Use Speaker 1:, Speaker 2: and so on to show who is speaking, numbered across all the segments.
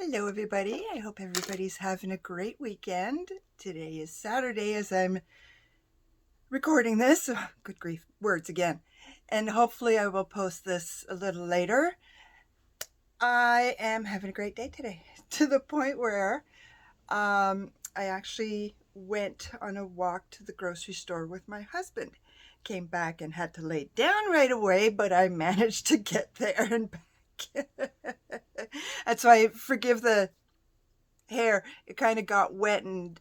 Speaker 1: Hello, everybody. I hope everybody's having a great weekend. Today is Saturday as I'm recording this. Oh, good grief, words again. And hopefully, I will post this a little later. I am having a great day today to the point where I actually went on a walk to the grocery store with my husband. Came back and had to lay down right away, but I managed to get there and back. That's why I forgive the hair. It kind of got wet, and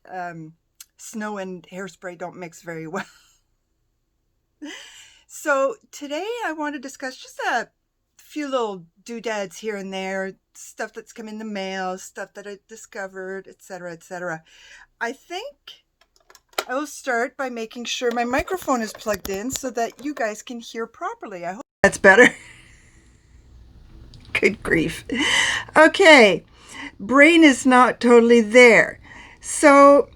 Speaker 1: snow and hairspray don't mix very well. So today I want to discuss just a few little doodads here and there, stuff that's come in the mail, stuff that I discovered, etc., etc. I think I will start by making sure my microphone is plugged in so that you guys can hear properly. I hope that's better. Good grief. Okay, brain is not totally there. So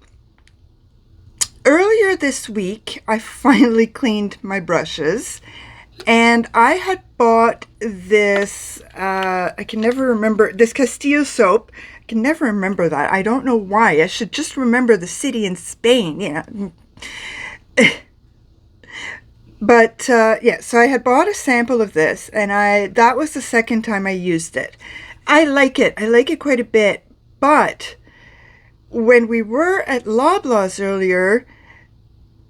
Speaker 1: earlier this week, I finally cleaned my brushes, and I had bought this, I can never remember, this Castillo soap. I can never remember that. I don't know why. I should just remember the city in Spain. Yeah. But yeah, so I had bought a sample of this, and that was the second time I used it. I like it. I like it quite a bit. But when we were at Loblaws earlier,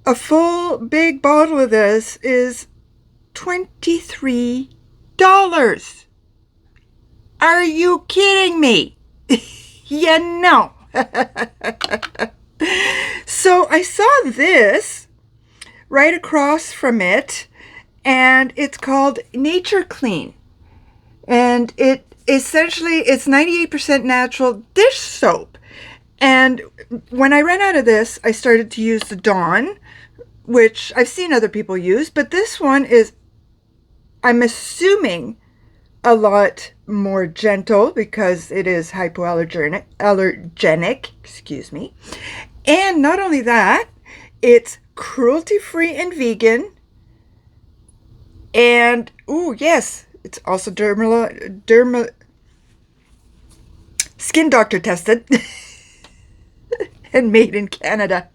Speaker 1: a full big bottle of this is $23. Are you kidding me? Yeah, no. So I saw this right across from it, and it's called Nature Clean. And it's 98% natural dish soap. And when I ran out of this, I started to use the Dawn, which I've seen other people use, but this one is, I'm assuming, a lot more gentle because it is hypoallergenic, excuse me. And not only that, it's cruelty-free and vegan. And, oh yes, it's also skin doctor tested and made in Canada.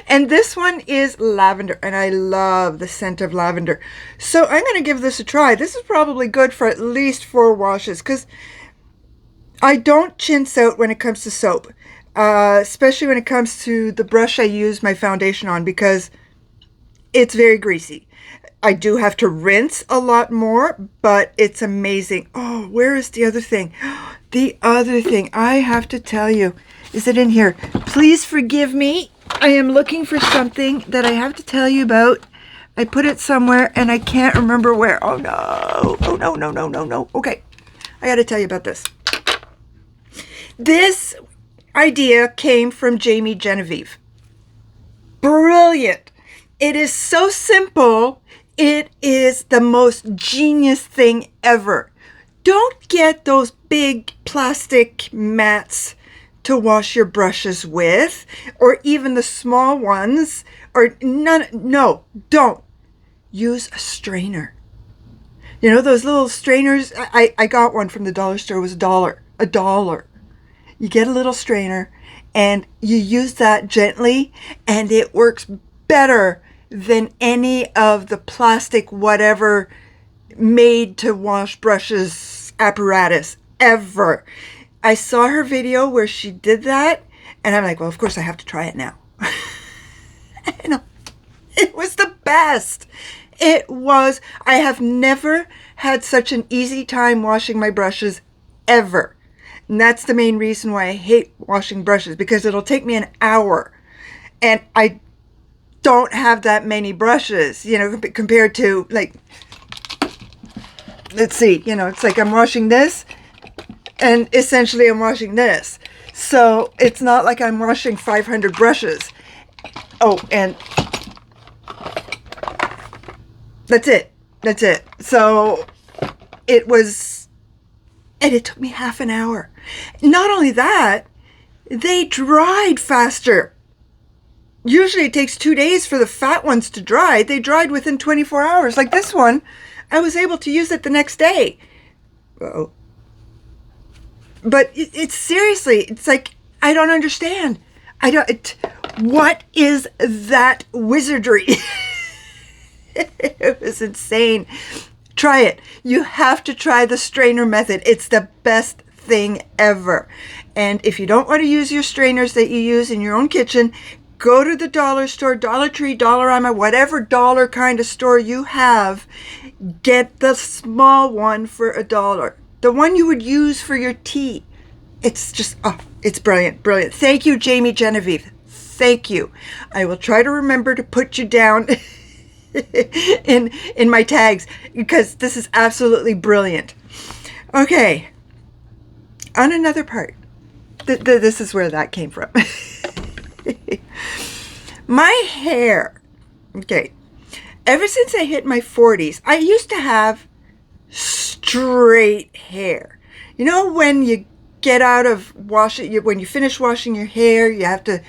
Speaker 1: And this one is lavender, and I love the scent of lavender. So I'm going to give this a try. This is probably good for at least 4 washes, because I don't chintz out when it comes to soap, especially when it comes to the brush I use my foundation on, because it's very greasy. I do have to rinse a lot more, but it's amazing. Oh, where is the other thing? The other thing I have to tell you. Is it in here? Please forgive me. I am looking for something that I have to tell you about. I put it somewhere and I can't remember where. Oh no. Oh no, no, no, no, no. Okay. I got to tell you about this. This idea came from Jamie Genevieve. Brilliant. It is so simple. It is the most genius thing ever. Don't get those big plastic mats to wash your brushes with, or even the small ones, or none. No, don't. Use a strainer. You know those little strainers? I got one from the dollar store. It was $1. You get a little strainer and you use that gently, and it works better than any of the plastic whatever made to wash brushes apparatus ever. I saw her video where she did that, and I'm like, well, of course I have to try it now. And it was the best. It was. I have never had such an easy time washing my brushes ever. And that's the main reason why I hate washing brushes, because it'll take me an hour. And I don't have that many brushes, compared to, like, let's see, it's like I'm washing this, and essentially I'm washing this. So it's not like I'm washing 500 brushes. Oh, and that's it. So it was, and it took me half an hour. Not only that, they dried faster. Usually it takes 2 days for the fat ones to dry. They dried within 24 hours. Like this one, I was able to use it the next day. Uh-oh. But it's seriously, it's like, I don't understand. What is that wizardry? It was insane. Try it. You have to try the strainer method. It's the best thing ever. And if you don't want to use your strainers that you use in your own kitchen, go to the dollar store, Dollar Tree, Dollarama, whatever dollar kind of store you have. Get the small one for $1. The one you would use for your tea. It's just, oh, it's brilliant, brilliant. Thank you, Jamie Genevieve. Thank you. I will try to remember to put you down in my tags, because this is absolutely brilliant. Okay, on another part, this is where that came from. My hair, okay, ever since I hit my 40s, I used to have straight hair. You know, when you get out of when you finish washing your hair, you have to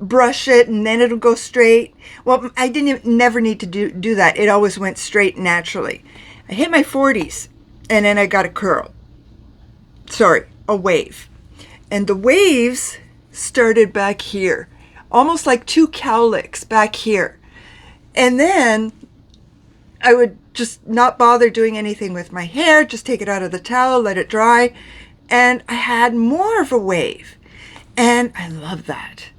Speaker 1: brush it and then it'll go straight. Well, I never need to do that. It always went straight naturally. I hit my 40s and then I got a curl. Sorry, a wave. And the waves started back here, almost like two cowlicks back here. And then I would just not bother doing anything with my hair, just take it out of the towel, let it dry, and I had more of a wave. And I love that.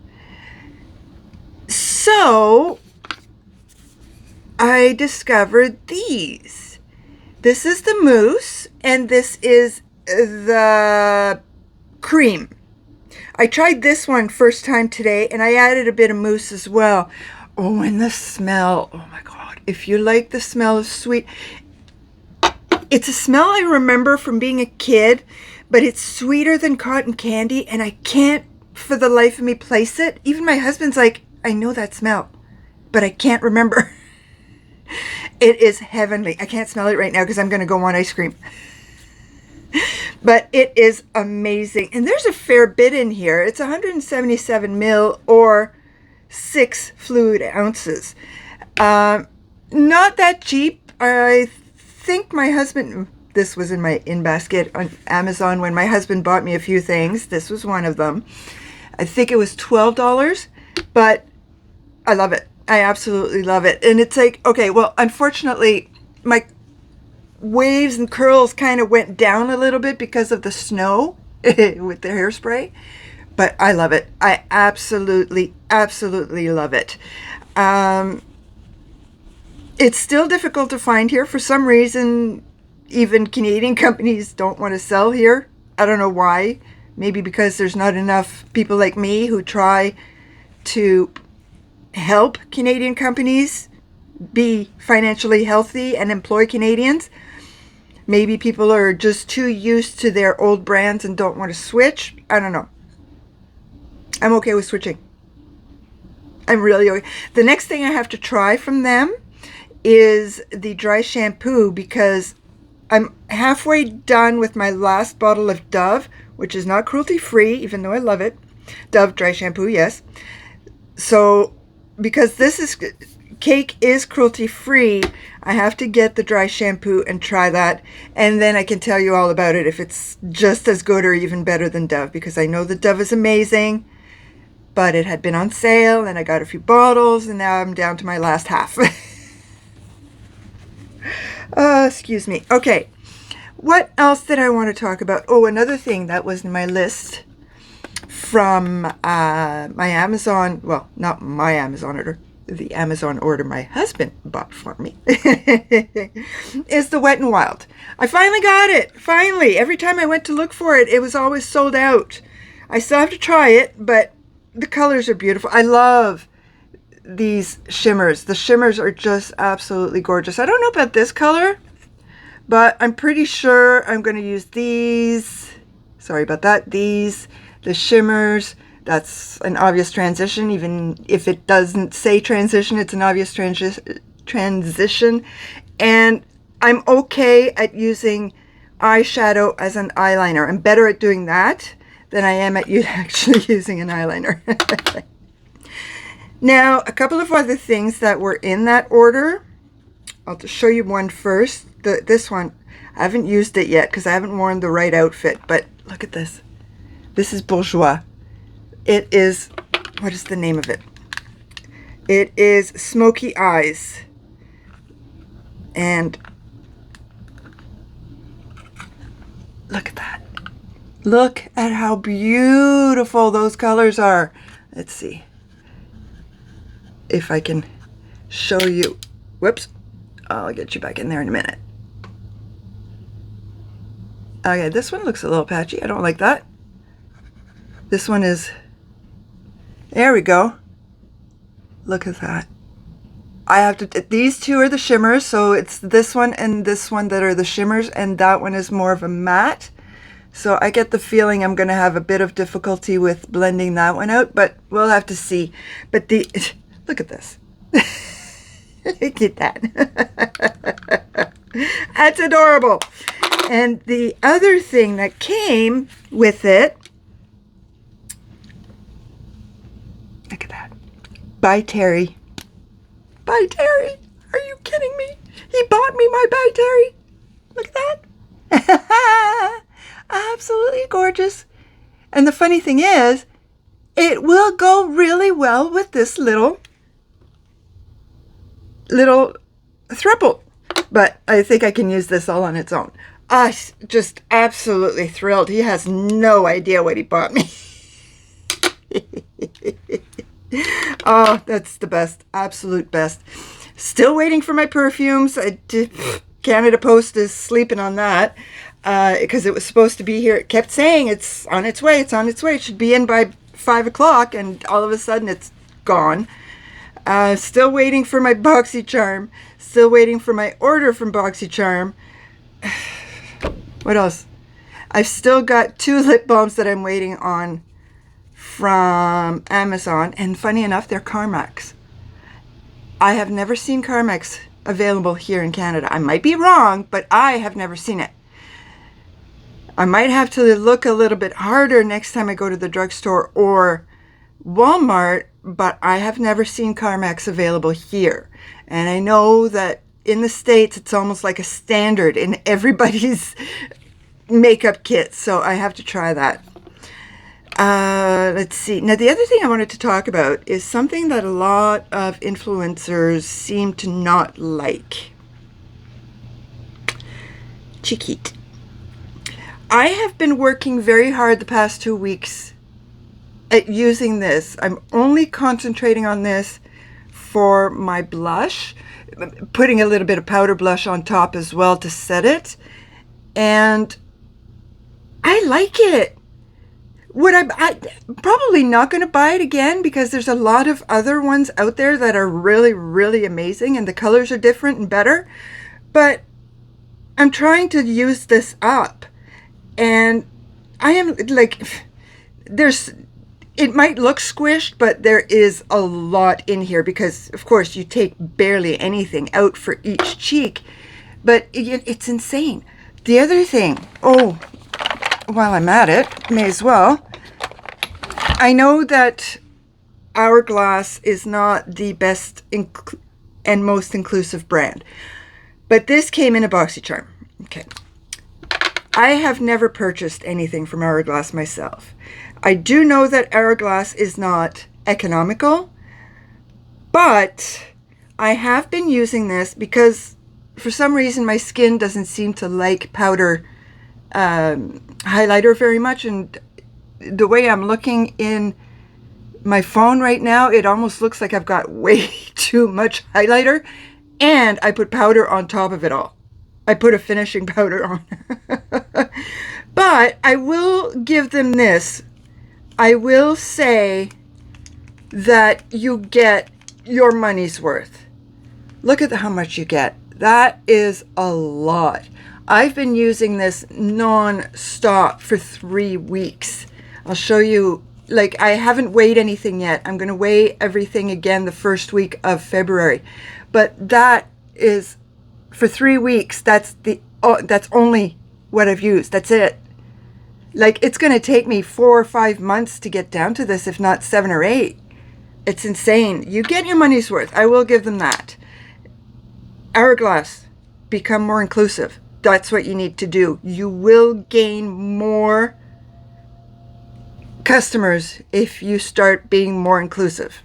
Speaker 1: So I discovered these. This is the mousse, and this is the cream. I tried this one first time today, and I added a bit of mousse as well. Oh, and the smell. Oh my God. If you like the smell of sweet, it's a smell I remember from being a kid, but it's sweeter than cotton candy, and I can't for the life of me place it. Even my husband's like, I know that smell, but I can't remember. It is heavenly. I can't smell it right now because I'm going to go on ice cream. But it is amazing. And there's a fair bit in here. It's 177 mil or 6 fluid ounces. Not that cheap. I think my husband, this was in my in-basket on Amazon when my husband bought me a few things. This was one of them. I think it was $12, but I love it. I absolutely love it. And it's like, okay, well, unfortunately, my waves and curls kind of went down a little bit because of the snow with the hairspray, but I love it. I absolutely, absolutely love it. It's still difficult to find here. For some reason, even Canadian companies don't want to sell here. I don't know why. Maybe because there's not enough people like me who try to help Canadian companies be financially healthy and employ Canadians. Maybe people are just too used to their old brands and don't want to switch. I don't know. I'm okay with switching. I'm really okay. The next thing I have to try from them is the dry shampoo, because I'm halfway done with my last bottle of Dove, which is not cruelty-free, even though I love it. Dove dry shampoo, yes. So, because cake is cruelty-free, I have to get the dry shampoo and try that, and then I can tell you all about it if it's just as good or even better than Dove, because I know the Dove is amazing, but it had been on sale, and I got a few bottles, and now I'm down to my last half. Excuse me. Okay, what else did I want to talk about? Oh, another thing that was in my list from my Amazon, well, not my Amazon order, the Amazon order my husband bought for me, is the Wet n Wild. I finally got it. Finally. Every time I went to look for it, it was always sold out. I still have to try it, but the colors are beautiful. I love these shimmers. The shimmers are just absolutely gorgeous. I don't know about this color, but I'm pretty sure I'm going to use these. Sorry about that. These, the shimmers. That's an obvious transition. Even if it doesn't say transition, it's an obvious transition. And I'm okay at using eyeshadow as an eyeliner. I'm better at doing that than I am at actually using an eyeliner. Now, a couple of other things that were in that order. I'll just show you one first. This one. I haven't used it yet because I haven't worn the right outfit, but look at this. This is Bourjois. It is, what is the name of it? It is Smoky Eyes. And look at that. Look at how beautiful those colors are. Let's see if I can show you. Whoops. I'll get you back in there in a minute. Okay, this one looks a little patchy. I don't like that. This one is, there we go. Look at that. I have to, these two are the shimmers, so it's this one and this one that are the shimmers, and that one is more of a matte. So I get the feeling I'm going to have a bit of difficulty with blending that one out, but we'll have to see. But the, look at this. Look at that. That's adorable. And the other thing that came with it, look at that. By Terry. By Terry. Are you kidding me? He bought me my By Terry. Look at that. Absolutely gorgeous. And the funny thing is, it will go really well with this little thruple. But I think I can use this all on its own. I'm just absolutely thrilled. He has no idea what he bought me. Oh, that's the best. Absolute best. Still waiting for my perfumes. Canada Post is sleeping on that because it was supposed to be here. It kept saying it's on its way. It's on its way. It should be in by 5 o'clock, and all of a sudden it's gone. Still waiting for my BoxyCharm. Still waiting for my order from BoxyCharm. What else? I've still got 2 lip balms that I'm waiting on from Amazon, and funny enough, they're Carmex. I have never seen Carmex available here in Canada. I might be wrong, but I have never seen it. I might have to look a little bit harder next time I go to the drugstore or Walmart, but I have never seen Carmex available here. And I know that in the States, it's almost like a standard in everybody's makeup kit, so I have to try that. Let's see. Now, the other thing I wanted to talk about is something that a lot of influencers seem to not like. Chiquite. I have been working very hard the past 2 weeks at using this. I'm only concentrating on this for my blush, putting a little bit of powder blush on top as well to set it. And I like it. Would I probably not going to buy it again because there's a lot of other ones out there that are really, really amazing and the colors are different and better. But I'm trying to use this up, and I am like, it might look squished, but there is a lot in here because, of course, you take barely anything out for each cheek, but it's insane. The other thing, oh, while I'm at it, may as well. I know that Hourglass is not the best and most inclusive brand, but this came in a BoxyCharm. Okay. I have never purchased anything from Hourglass myself. I do know that Hourglass is not economical, but I have been using this because for some reason my skin doesn't seem to like powder highlighter very much, and the way I'm looking in my phone right now, it almost looks like I've got way too much highlighter, and I put powder on top of it all. I put a finishing powder on. But I will give them this. I will say that you get your money's worth. Look at how much you get. That is a lot. I've been using this non-stop for 3 weeks. I'll show you, like, I haven't weighed anything yet. I'm going to weigh everything again the first week of February. But that is, for 3 weeks, that's only what I've used. That's it. Like, it's going to take me 4 or 5 months to get down to this, if not 7 or 8. It's insane. You get your money's worth. I will give them that. Hourglass, become more inclusive. That's what you need to do. You will gain more customers if you start being more inclusive.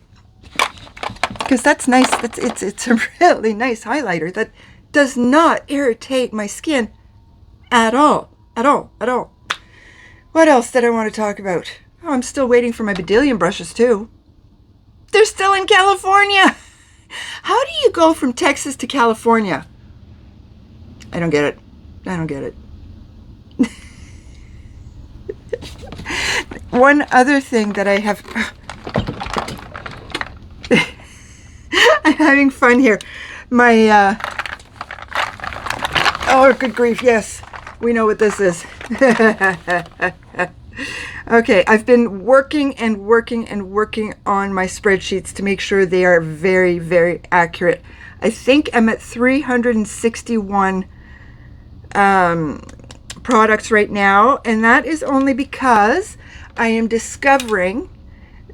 Speaker 1: Because that's nice. It's a really nice highlighter that does not irritate my skin at all. At all. At all. What else did I want to talk about? Oh, I'm still waiting for my Bedillion brushes too. They're still in California. How do you go from Texas to California? I don't get it. I don't get it. One other thing that I have... I'm having fun here. My... Oh, good grief, yes. We know what this is. Okay, I've been working and working and working on my spreadsheets to make sure they are very, very accurate. I think I'm at 361 products right now, and that is only because I am discovering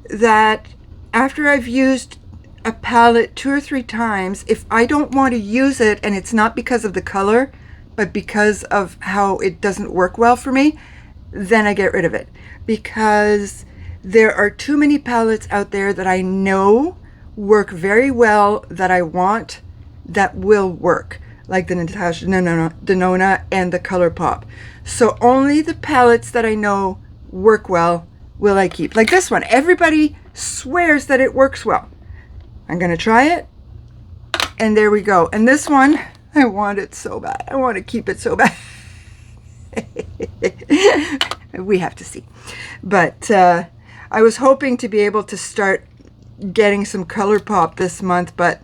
Speaker 1: that after I've used a palette 2 or 3 times, if I don't want to use it, and it's not because of the color, but because of how it doesn't work well for me, then I get rid of it. Because there are too many palettes out there that I know work very well, that I want, that will work, like the Natasha Denona and the ColourPop. So only the palettes that I know work well will I keep. Like this one, everybody swears that it works well. I'm gonna try it, and there we go. And this one, I want it so bad. I want to keep it so bad. We have to see. But I was hoping to be able to start getting some ColourPop this month, but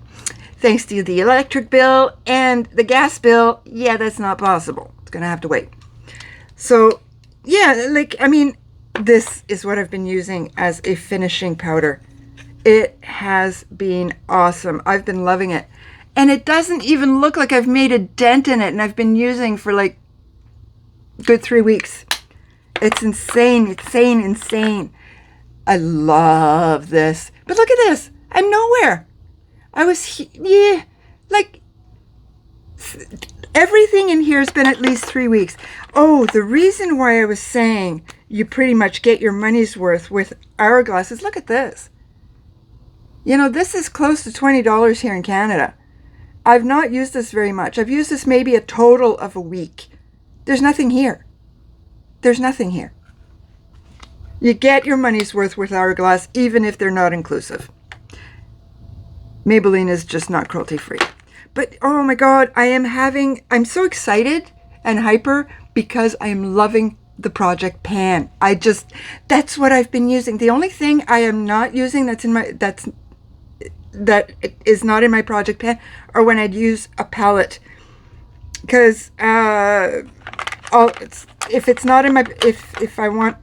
Speaker 1: thanks to the electric bill and the gas bill, yeah, that's not possible. It's gonna have to wait. So yeah, like, I mean, this is what I've been using as a finishing powder. It has been awesome. I've been loving it. And it doesn't even look like I've made a dent in it, and I've been using for like good 3 weeks. It's insane, insane, insane. I love this. But look at this. I'm nowhere. I was, yeah, like, everything in here has been at least 3 weeks. Oh, the reason why I was saying you pretty much get your money's worth with Hourglass is, look at this. You know, this is close to $20 here in Canada. I've not used this very much. I've used this maybe a total of a week. There's nothing here. There's nothing here. You get your money's worth with Hourglass, even if they're not inclusive. Maybelline is just not cruelty-free. But, oh my God, I'm so excited and hyper because I am loving the Project Pan. That's what I've been using. The only thing I am not using that is not in my Project Pan or when I'd use a palette, because if I want,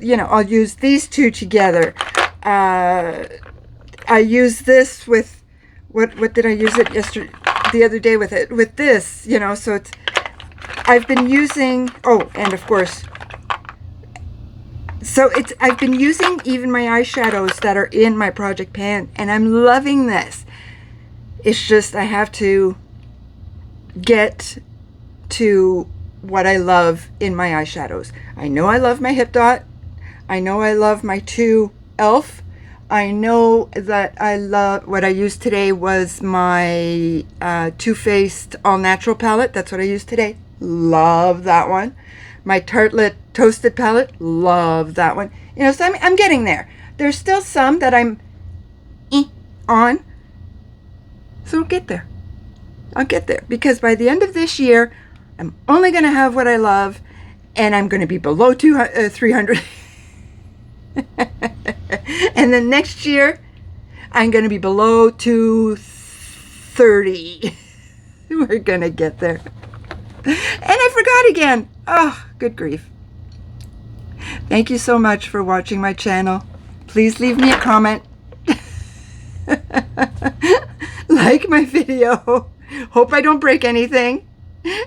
Speaker 1: you know, I'll use these two together. I use this with what did I use it the other day with this, you know, so I've been using, and of course, so I've been using even my eyeshadows that are in my Project Pan, and I'm loving this. It's just I have to get to what I love in my eyeshadows. I know I love my Hip Dot. I know I love my 2 e.l.f. I know that I love, what I used today was my Too Faced All Natural palette. That's what I used today. Love that one. My Tartelette Toasted palette, love that one. You know, so I'm getting there. There's still some that I'm on. So I'll get there. I'll get there. Because by the end of this year, I'm only going to have what I love, and I'm going to be below 300. And then next year, I'm going to be below 230. We're going to get there. And I forgot again. Oh, good grief. Thank you so much for watching my channel. Please leave me a comment. Like my video. Hope I don't break anything.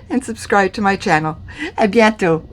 Speaker 1: And subscribe to my channel. À bientôt.